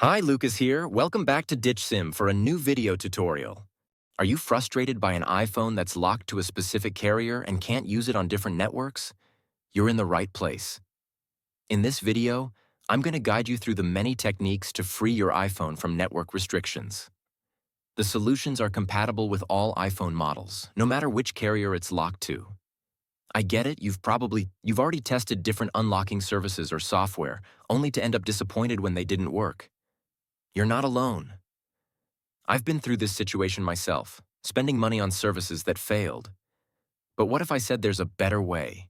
Hi, Lucas here. Welcome back to Ditch Sim for a new video tutorial. Are you frustrated by an iPhone that's locked to a specific carrier and can't use it on different networks? You're in the right place. In this video, I'm going to guide you through the many techniques to free your iPhone from network restrictions. The solutions are compatible with all iPhone models, no matter which carrier it's locked to. I get it, you've already tested different unlocking services or software, only to end up disappointed when they didn't work. You're not alone. I've been through this situation myself, spending money on services that failed. But what if I said there's a better way?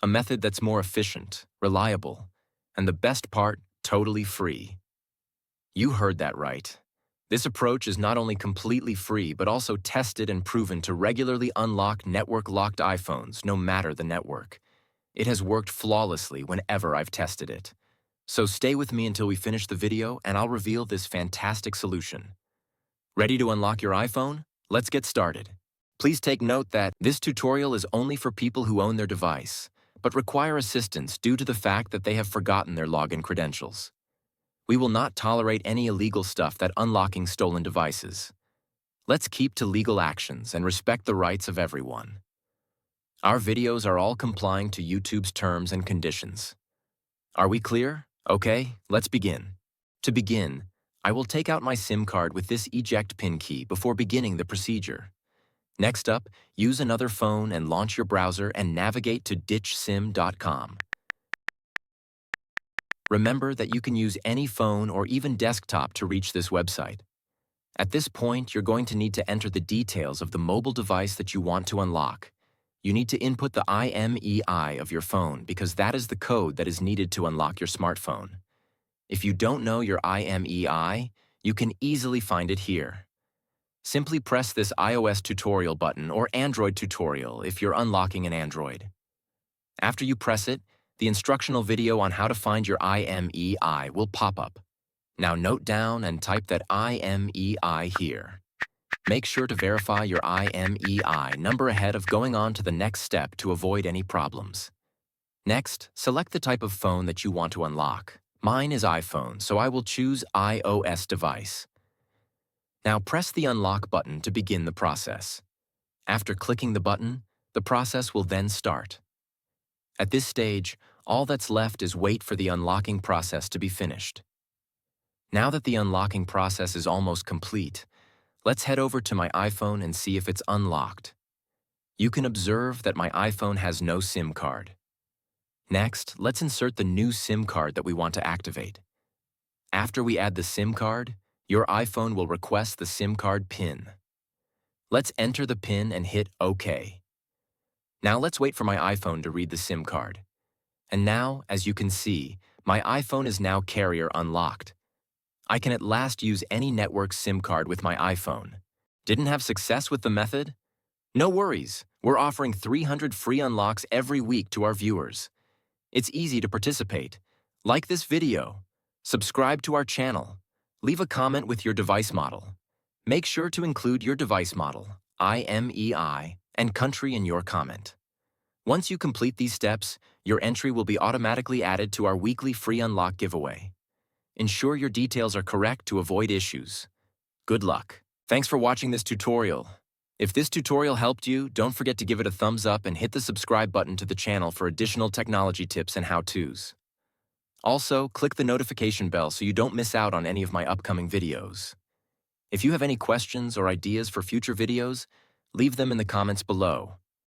A method that's more efficient, reliable, and the best part, totally free. You heard that right. This approach is not only completely free, but also tested and proven to regularly unlock network-locked iPhones, no matter the network. It has worked flawlessly whenever I've tested it. So stay with me until we finish the video and I'll reveal this fantastic solution. Ready to unlock your iPhone? Let's get started. Please take note that this tutorial is only for people who own their device, but require assistance due to the fact that they have forgotten their login credentials. We will not tolerate any illegal stuff that unlocking stolen devices. Let's keep to legal actions and respect the rights of everyone. Our videos are all complying to YouTube's terms and conditions. Are we clear? Okay, let's begin. To begin, I will take out my SIM card with this eject PIN key before beginning the procedure. Next up, use another phone and launch your browser and navigate to ditchsim.com. Remember that you can use any phone or even desktop to reach this website. At this point, you're going to need to enter the details of the mobile device that you want to unlock. You need to input the IMEI of your phone because that is the code that is needed to unlock your smartphone. If you don't know your IMEI, you can easily find it here. Simply press this iOS tutorial button or Android tutorial if you're unlocking an Android. After you press it, the instructional video on how to find your IMEI will pop up. Now note down and type that IMEI here. Make sure to verify your IMEI number ahead of going on to the next step to avoid any problems. Next, select the type of phone that you want to unlock. Mine is iPhone, so I will choose iOS device. Now press the unlock button to begin the process. After clicking the button, the process will then start. At this stage, all that's left is wait for the unlocking process to be finished. Now that the unlocking process is almost complete, let's head over to my iPhone and see if it's unlocked. You can observe that my iPhone has no SIM card. Next, let's insert the new SIM card that we want to activate. After we add the SIM card, your iPhone will request the SIM card PIN. Let's enter the PIN and hit OK. Now let's wait for my iPhone to read the SIM card. And now, as you can see, my iPhone is now carrier unlocked. I can at last use any network SIM card with my iPhone. Didn't have success with the method? No worries, we're offering 300 free unlocks every week to our viewers. It's easy to participate. Like this video, subscribe to our channel, leave a comment with your device model. Make sure to include your device model, IMEI, and country in your comment. Once you complete these steps, your entry will be automatically added to our weekly free unlock giveaway. Ensure your details are correct to avoid issues. Good luck. Thanks for watching this tutorial. If this tutorial helped you, don't forget to give it a thumbs up and hit the subscribe button to the channel for additional technology tips and how-tos. Also, click the notification bell so you don't miss out on any of my upcoming videos. If you have any questions or ideas for future videos, leave them in the comments below.